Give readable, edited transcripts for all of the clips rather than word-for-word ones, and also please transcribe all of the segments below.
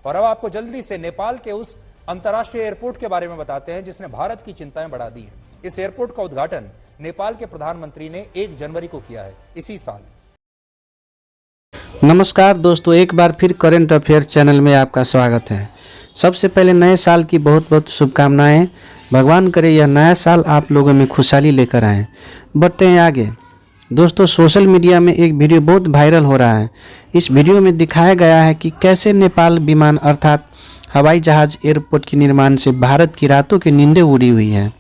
और अब आपको जल्दी से नेपाल के उस अंतर्राष्ट्रीय एयरपोर्ट के बारे में बताते हैं जिसने भारत की चिंताएं बढ़ा दी है। इस एयरपोर्ट का उद्घाटन नेपाल के प्रधानमंत्री ने 1 जनवरी को किया है इसी साल। नमस्कार दोस्तों, एक बार फिर करंट अफेयर चैनल में आपका स्वागत है। सबसे पहले नए साल की बहुत बहुत शुभकामनाएं। भगवान करे यह नया साल आप लोगों में खुशहाली लेकर आए। बढ़ते हैं आगे। दोस्तों, सोशल मीडिया में एक वीडियो बहुत वायरल हो रहा है। इस वीडियो में दिखाया गया है कि कैसे नेपाल विमान अर्थात हवाई जहाज एयरपोर्ट के निर्माण से भारत की रातों की नींदें उड़ी हुई है।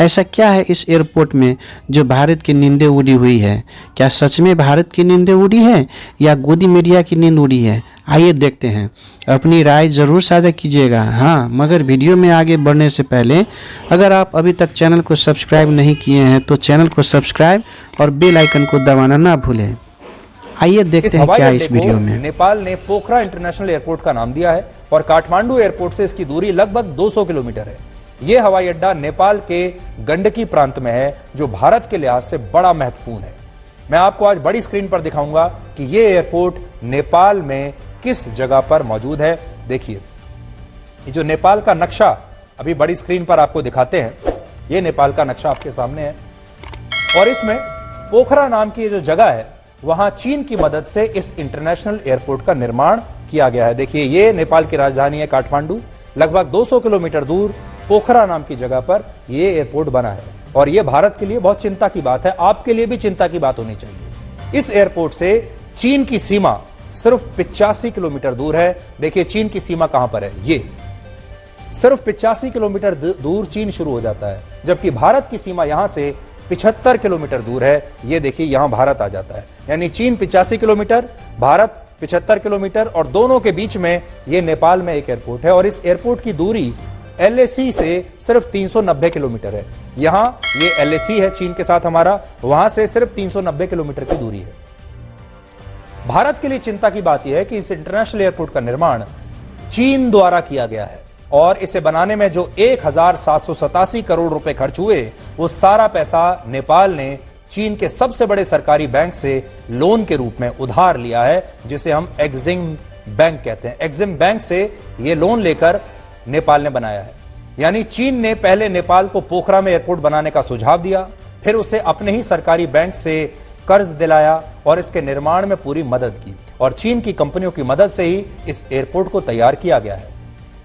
ऐसा क्या है इस एयरपोर्ट में जो भारत की नींदें उड़ी हुई है? क्या सच में भारत की नींदें उड़ी है या गोदी मीडिया की नींद उड़ी है? आइए देखते हैं। अपनी राय ज़रूर साझा कीजिएगा। हाँ, मगर वीडियो में आगे बढ़ने से पहले अगर आप अभी तक चैनल को सब्सक्राइब नहीं किए हैं तो चैनल को सब्सक्राइब और बेल आइकन को दबाना ना भूलें। आइए देखते हैं क्या इस वीडियो में। नेपाल ने पोखरा इंटरनेशनल एयरपोर्ट का नाम दिया है और काठमांडू एयरपोर्ट से इसकी दूरी लगभग 200 किलोमीटर है। यह हवाई अड्डा नेपाल के गंडकी प्रांत में है जो भारत के लिहाज से बड़ा महत्वपूर्ण है। मैं आपको आज बड़ी स्क्रीन पर दिखाऊंगा कि यह एयरपोर्ट नेपाल में किस जगह पर मौजूद है। देखिए, ये जो नेपाल का नक्शा अभी बड़ी स्क्रीन पर आपको दिखाते हैं, यह नेपाल का नक्शा आपके सामने है और इसमें पोखरा नाम की जो जगह है वहां चीन की मदद से इस इंटरनेशनल एयरपोर्ट का निर्माण किया गया है। देखिए, यह नेपाल की राजधानी है काठमांडू। लगभग 200 किलोमीटर दूर पोखरा नाम की जगह पर यह एयरपोर्ट बना है और यह भारत के लिए बहुत चिंता की बात है। आपके लिए भी चिंता की बात होनी चाहिए। इस एयरपोर्ट से चीन की सीमा सिर्फ 85 किलोमीटर दूर है। देखिए, चीन की सीमा कहां पर है। ये सिर्फ 85 किलोमीटर दूर चीन शुरू हो जाता है, जबकि भारत की सीमा यहां से 75 किलोमीटर दूर है। ये देखिए, यहां भारत आ जाता है। यानी चीन 85 किलोमीटर, भारत 75 किलोमीटर और दोनों के बीच में यह नेपाल में एक एयरपोर्ट है और इस एयरपोर्ट की दूरी LAC से सिर्फ 390 किलोमीटर है। यहां ये LAC है चीन के साथ हमारा, वहां से सिर्फ 390 किलोमीटर की दूरी है। भारत के लिए चिंता की बात यह है कि इस इंटरनेशनल एयरपोर्ट का निर्माण चीन द्वारा किया गया है और इसे बनाने में जो 1787 करोड़ रुपए खर्च हुए, वो सारा पैसा नेपाल ने चीन के सबसे बड़े सरकारी बैंक से लोन के रूप में उधार लिया है, जिसे हम एक्जिम बैंक कहते हैं। एक्जिम बैंक से यह लोन लेकर नेपाल ने बनाया है। यानी चीन ने पहले नेपाल को पोखरा में एयरपोर्ट बनाने का सुझाव दिया, फिर उसे अपने ही सरकारी बैंक से कर्ज दिलाया और इसके निर्माण में पूरी मदद की और चीन की कंपनियों की मदद से ही इस एयरपोर्ट को तैयार किया गया है।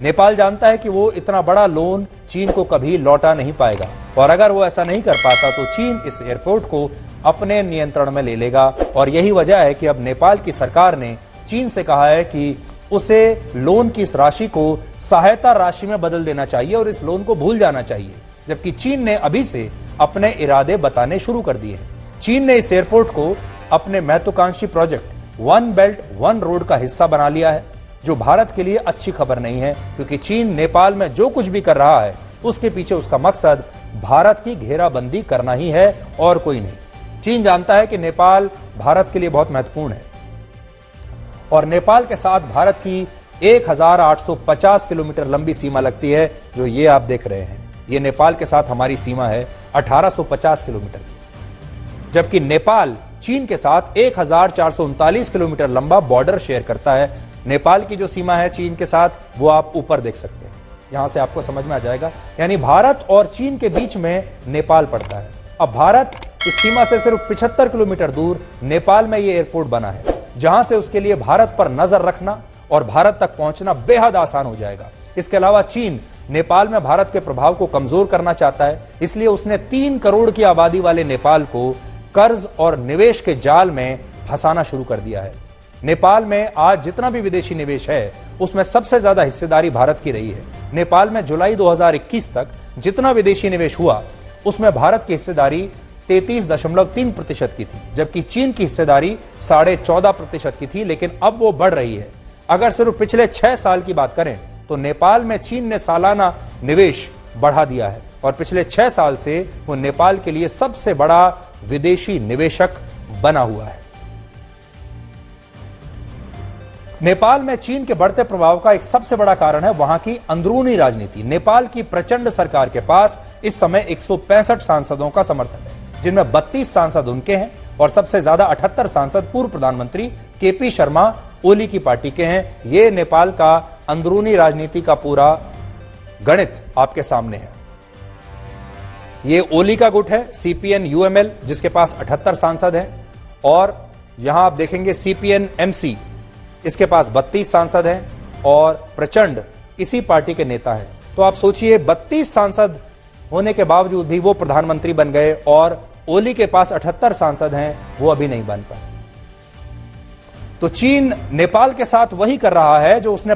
नेपाल जानता है कि वो इतना बड़ा लोन चीन को कभी लौटा नहीं पाएगा और अगर वो ऐसा नहीं कर पाता तो चीन इस एयरपोर्ट को अपने नियंत्रण में ले लेगा और यही वजह है कि अब नेपाल की सरकार ने चीन से कहा है कि उसे लोन की इस राशि को सहायता राशि में बदल देना चाहिए और इस लोन को भूल जाना चाहिए, जबकि चीन ने अभी से अपने इरादे बताने शुरू कर दिए हैं। चीन ने इस एयरपोर्ट को अपने महत्वाकांक्षी project one belt one road का हिस्सा बना लिया है, जो भारत के लिए अच्छी खबर नहीं है, क्योंकि चीन नेपाल में जो कुछ भी कर रहा है उसके पीछे उसका मकसद भारत की घेराबंदी करना ही है और कोई नहीं। चीन जानता है कि नेपाल भारत के लिए बहुत महत्वपूर्ण है और नेपाल के साथ भारत की 1850 किलोमीटर लंबी सीमा लगती है, जो ये आप देख रहे हैं। ये नेपाल के साथ हमारी सीमा है 1850 किलोमीटर, जबकि नेपाल चीन के साथ 1439 किलोमीटर लंबा बॉर्डर शेयर करता है। नेपाल की जो सीमा है चीन के साथ, वो आप ऊपर देख सकते हैं, यहां से आपको समझ में आ जाएगा। यानी भारत और चीन के बीच में नेपाल पड़ता है। अब भारत इस सीमा से सिर्फ 75 किलोमीटर दूर नेपाल में ये एयरपोर्ट बना है, जहां से उसके लिए भारत पर नजर रखना और भारत तक पहुंचना बेहद आसान हो जाएगा। इसके अलावा चीन नेपाल में भारत के प्रभाव को कमजोर करना चाहता है, इसलिए उसने 3 करोड़ की आबादी वाले नेपाल को कर्ज और निवेश के जाल में फंसाना शुरू कर दिया है। नेपाल में आज जितना भी विदेशी निवेश है उसमें सबसे ज्यादा हिस्सेदारी भारत की रही है। नेपाल में जुलाई 2021 तक जितना विदेशी निवेश हुआ उसमें भारत की हिस्सेदारी 33.3% की थी, जबकि चीन की हिस्सेदारी 14.5% की थी, लेकिन अब वो बढ़ रही है। अगर सिर्फ पिछले 6 साल की बात करें तो नेपाल में चीन ने सालाना निवेश बढ़ा दिया है और पिछले 6 साल से वो नेपाल के लिए सबसे बड़ा विदेशी निवेशक बना हुआ है। नेपाल में चीन के बढ़ते प्रभाव का एक सबसे बड़ा कारण है वहां की अंदरूनी राजनीति। नेपाल की प्रचंड सरकार के पास इस समय 165 सांसदों का समर्थन है, जिनमें 32 सांसद उनके हैं और सबसे ज्यादा 78 सांसद पूर्व प्रधानमंत्री केपी शर्मा ओली की पार्टी के हैं। ये नेपाल का अंदरूनी राजनीति का पूरा गणित आपके सामने है। ये ओली का गुट है, सीपीएन यूएमएल, जिसके पास 78 सांसद हैं, और यहां आप देखेंगे सीपीएन एमसी, इसके पास 32 सांसद हैं, और प्रचंड इसी पार्टी के नेता हैं। तो आप सोचिए 32 सांसद होने के बावजूद भी वो प्रधानमंत्री बन गए, और ओली के पास 78 सांसद हैं, वो अभी नहीं बन पाए। तो चीन नेपाल के साथ वही कर रहा है जो उसने